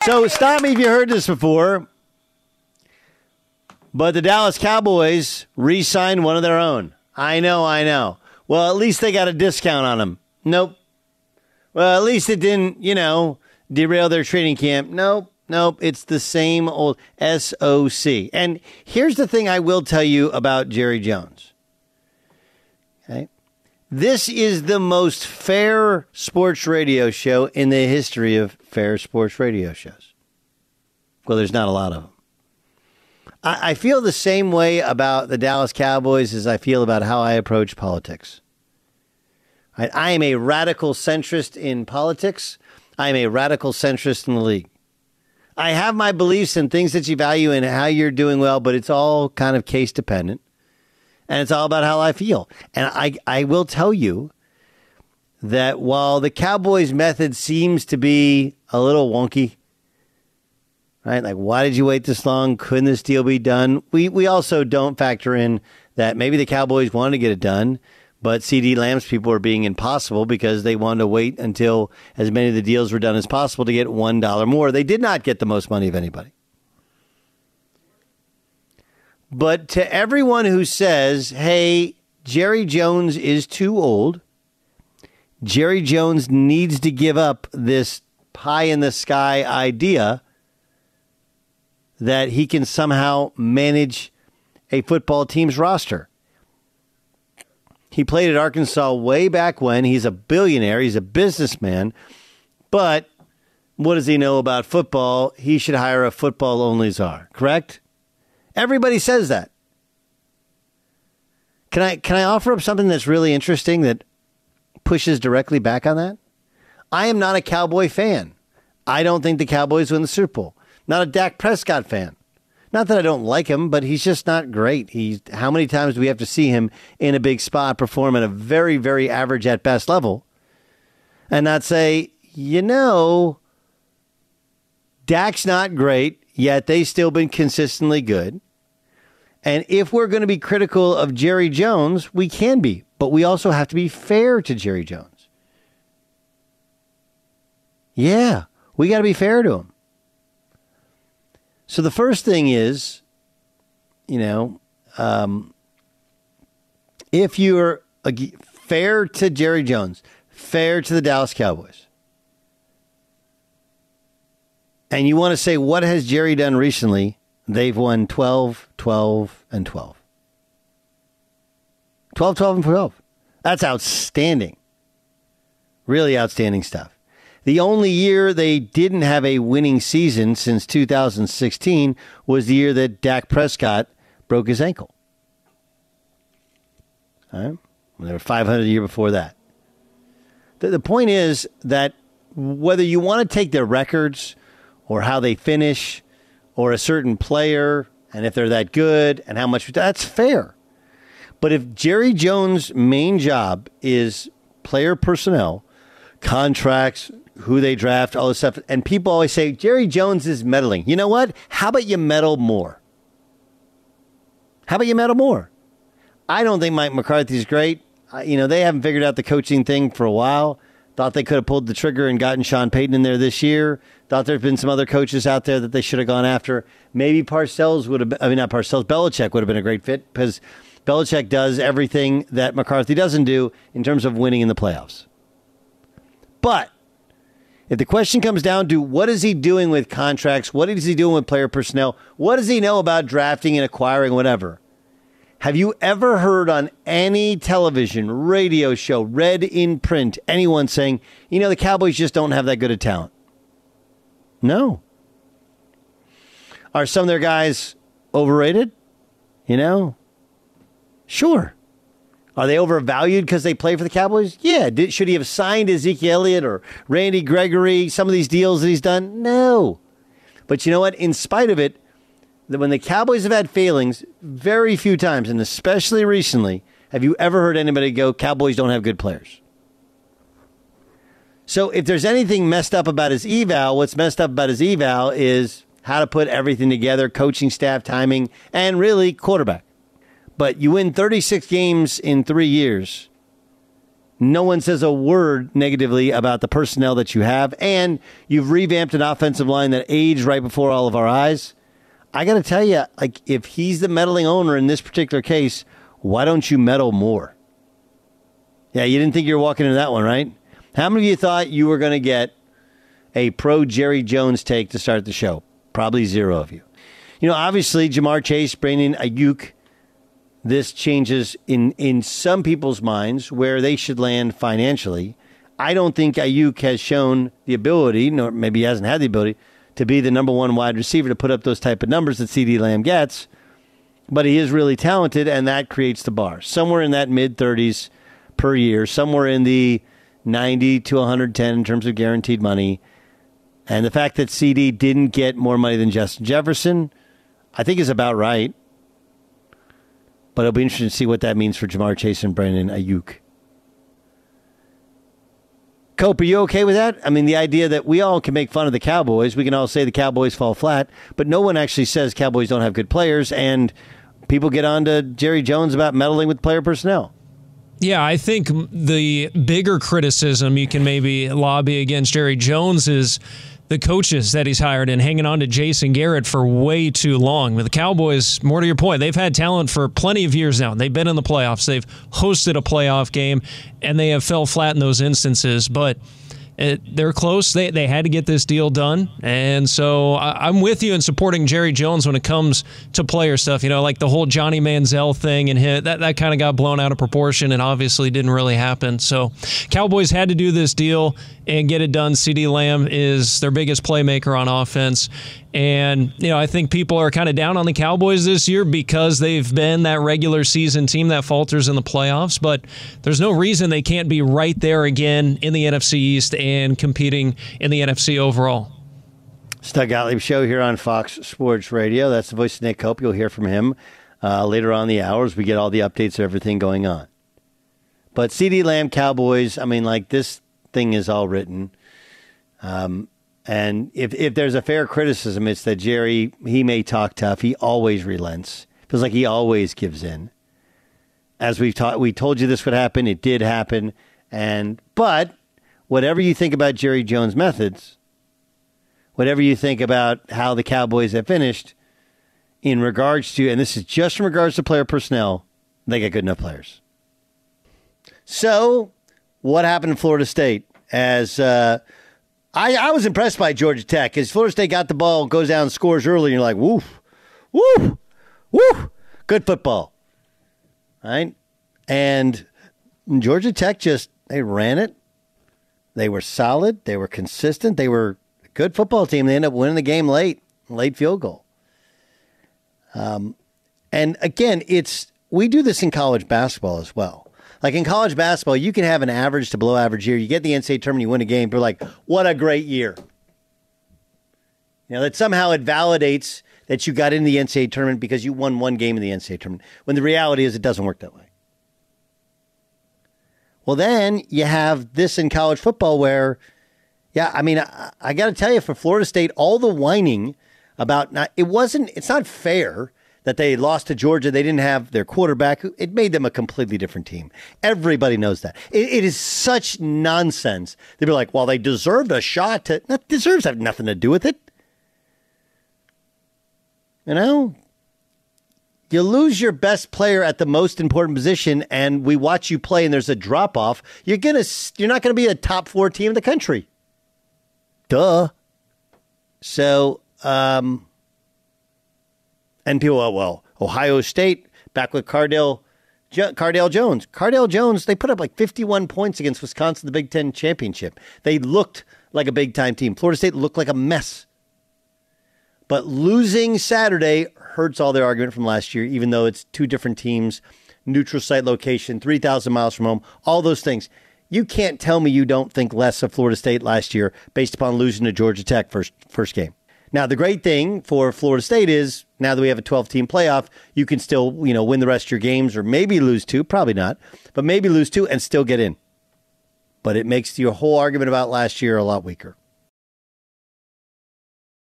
So stop me if you heard this before, but the Dallas Cowboys re-signed one of their own. I know. Well, at least they got a discount on him. Nope. Well, at least it didn't, derail their training camp. Nope. It's the same old SOC. And here's the thing I will tell you about Jerry Jones. Okay. This is the most fair sports radio show in the history of fair sports radio shows. Well, there's not a lot of them. I feel the same way about the Dallas Cowboys as I feel about how I approach politics. I am a radical centrist in politics. I am a radical centrist in the league. I have my beliefs and things that you value and how you're doing well, but it's all kind of case dependent. And it's all about how I feel. And I will tell you that while the Cowboys method seems to be a little wonky, right? Like, why did you wait this long? Couldn't this deal be done? We also don't factor in that maybe the Cowboys wanted to get it done, but Cee Dee Lamb's people are being impossible because they wanted to wait until as many of the deals were done as possible to get $1 more. They did not get the most money of anybody. But to everyone who says, hey, Jerry Jones is too old, Jerry Jones needs to give up this pie-in-the-sky idea that he can somehow manage a football team's roster. He played at Arkansas way back when. He's a billionaire. He's a businessman. But what does he know about football? He should hire a football-only czar, correct? Everybody says that. Can I offer up something that's really interesting that pushes directly back on that? I am not a Cowboy fan. I don't think the Cowboys win the Super Bowl. Not a Dak Prescott fan. Not that I don't like him, but he's just not great. How many times do we have to see him in a big spot perform at a very, very average at best level and not say, Dak's not great, yet they've still been consistently good. And if we're going to be critical of Jerry Jones, we can be, but we also have to be fair to Jerry Jones. Yeah, we got to be fair to him. So the first thing is, if you're fair to Jerry Jones, fair to the Dallas Cowboys, and you want to say, what has Jerry done recently? They've won 12, 12, and 12. 12, 12, and 12. That's outstanding. Really outstanding stuff. The only year they didn't have a winning season since 2016 was the year that Dak Prescott broke his ankle. All right? They were 500 the year before that. The point is that whether you want to take their records or how they finish or a certain player and if they're that good and how much, that's fair. But if Jerry Jones' main job is player personnel, contracts, who they draft, all this stuff, and people always say, Jerry Jones is meddling. You know what? How about you meddle more? How about you meddle more? I don't think Mike McCarthy's great. They haven't figured out the coaching thing for a while. Thought they could have pulled the trigger and gotten Sean Payton in there this year. Thought there's been some other coaches out there that they should have gone after. Maybe Belichick would have been a great fit because Belichick does everything that McCarthy doesn't do in terms of winning in the playoffs. But if the question comes down to what is he doing with contracts, what is he doing with player personnel, what does he know about drafting and acquiring, whatever, have you ever heard on any television, radio show, read in print, anyone saying, the Cowboys just don't have that good a talent? No. Are some of their guys overrated? Sure. Are they overvalued because they play for the Cowboys? Yeah. Should he have signed Ezekiel Elliott or Randy Gregory, some of these deals that he's done? No. But you know what? In spite of it, when the Cowboys have had failings, very few times, and especially recently, have you ever heard anybody go, Cowboys don't have good players? So if there's anything messed up about his eval, what's messed up about his eval is how to put everything together, coaching staff, timing, and really quarterback. But you win 36 games in 3 years. No one says a word negatively about the personnel that you have, and you've revamped an offensive line that aged right before all of our eyes. I got to tell you, like, if he's the meddling owner in this particular case, why don't you meddle more? Yeah, you didn't think you were walking into that one, right? How many of you thought you were going to get a pro Jerry Jones take to start the show? Probably zero of you. You know, obviously, Jamar Chase, Brandon Ayuk, this changes in some people's minds where they should land financially. I don't think Ayuk has shown the ability, nor maybe he hasn't had the ability, to be the number one wide receiver to put up those type of numbers that Cee Dee Lamb gets. But he is really talented, and that creates the bar. Somewhere in that mid-30s per year, somewhere in the 90 to 110 in terms of guaranteed money. And the fact that CD didn't get more money than Justin Jefferson, I think is about right. But it'll be interesting to see what that means for Jamar Chase and Brandon Ayuk. Cope, are you okay with that? I mean, the idea that we all can make fun of the Cowboys. We can all say the Cowboys fall flat, but no one actually says Cowboys don't have good players, and people get on to Jerry Jones about meddling with player personnel. Yeah, I think the bigger criticism you can maybe lobby against Jerry Jones is the coaches that he's hired and hanging on to Jason Garrett for way too long. With the Cowboys, more to your point, they've had talent for plenty of years now. They've been in the playoffs. They've hosted a playoff game, and they have fell flat in those instances. But they're close. They had to get this deal done. And so I'm with you in supporting Jerry Jones when it comes to player stuff. You know, like the whole Johnny Manziel thing, and that kind of got blown out of proportion and obviously didn't really happen. So Cowboys had to do this deal and get it done. Cee Dee Lamb is their biggest playmaker on offense. And, you know, I think people are kind of down on the Cowboys this year because they've been that regular season team that falters in the playoffs. But there's no reason they can't be right there again in the NFC East and competing in the NFC overall. It's the GOTTLIEB Show here on Fox Sports Radio. That's the voice of Nick Hope. You'll hear from him later on in the hours. We get all the updates of everything going on. But Cee Dee Lamb, Cowboys, I mean, like, this thing is all written. And if there's a fair criticism, it's that Jerry, he may talk tough. He always relents. Feels like he always gives in. As we told you this would happen. It did happen. But whatever you think about Jerry Jones' methods, whatever you think about how the Cowboys have finished, in regards to, and this is just in regards to player personnel, they got good enough players. So, what happened in Florida State? As I was impressed by Georgia Tech, because Florida State got the ball, goes down, scores early, and you're like, woof, woof, woof, good football. Right? And Georgia Tech they ran it. They were solid. They were consistent. They were a good football team. They ended up winning the game late field goal. And again, we do this in college basketball as well. Like in college basketball, you can have an average to below average year. You get the NCAA tournament, you win a game. People are like, what a great year. You know, that somehow it validates that you got into the NCAA tournament because you won one game in the NCAA tournament. When the reality is it doesn't work that way. Well, then you have this in college football where, yeah, I mean, I got to tell you, for Florida State, all the whining about, it's not fair that they lost to Georgia. They didn't have their quarterback. It made them a completely different team. Everybody knows that. It is such nonsense. They'd be like, well, they deserved a shot to... Deserves have nothing to do with it. You know? You lose your best player at the most important position, and we watch you play and there's a drop-off. You're not going to be a top 4 team in the country. Duh. So, and people are, well, Ohio State, back with Cardale Jones. Cardale Jones, they put up like 51 points against Wisconsin, the Big Ten championship. They looked like a big-time team. Florida State looked like a mess. But losing Saturday hurts all their argument from last year, even though it's 2 different teams, neutral site location, 3,000 miles from home, all those things. You can't tell me you don't think less of Florida State last year based upon losing to Georgia Tech first game. Now, the great thing for Florida State is now that we have a 12-team playoff, you can still, win the rest of your games or maybe lose 2, probably not, but maybe lose 2 and still get in. But it makes your whole argument about last year a lot weaker.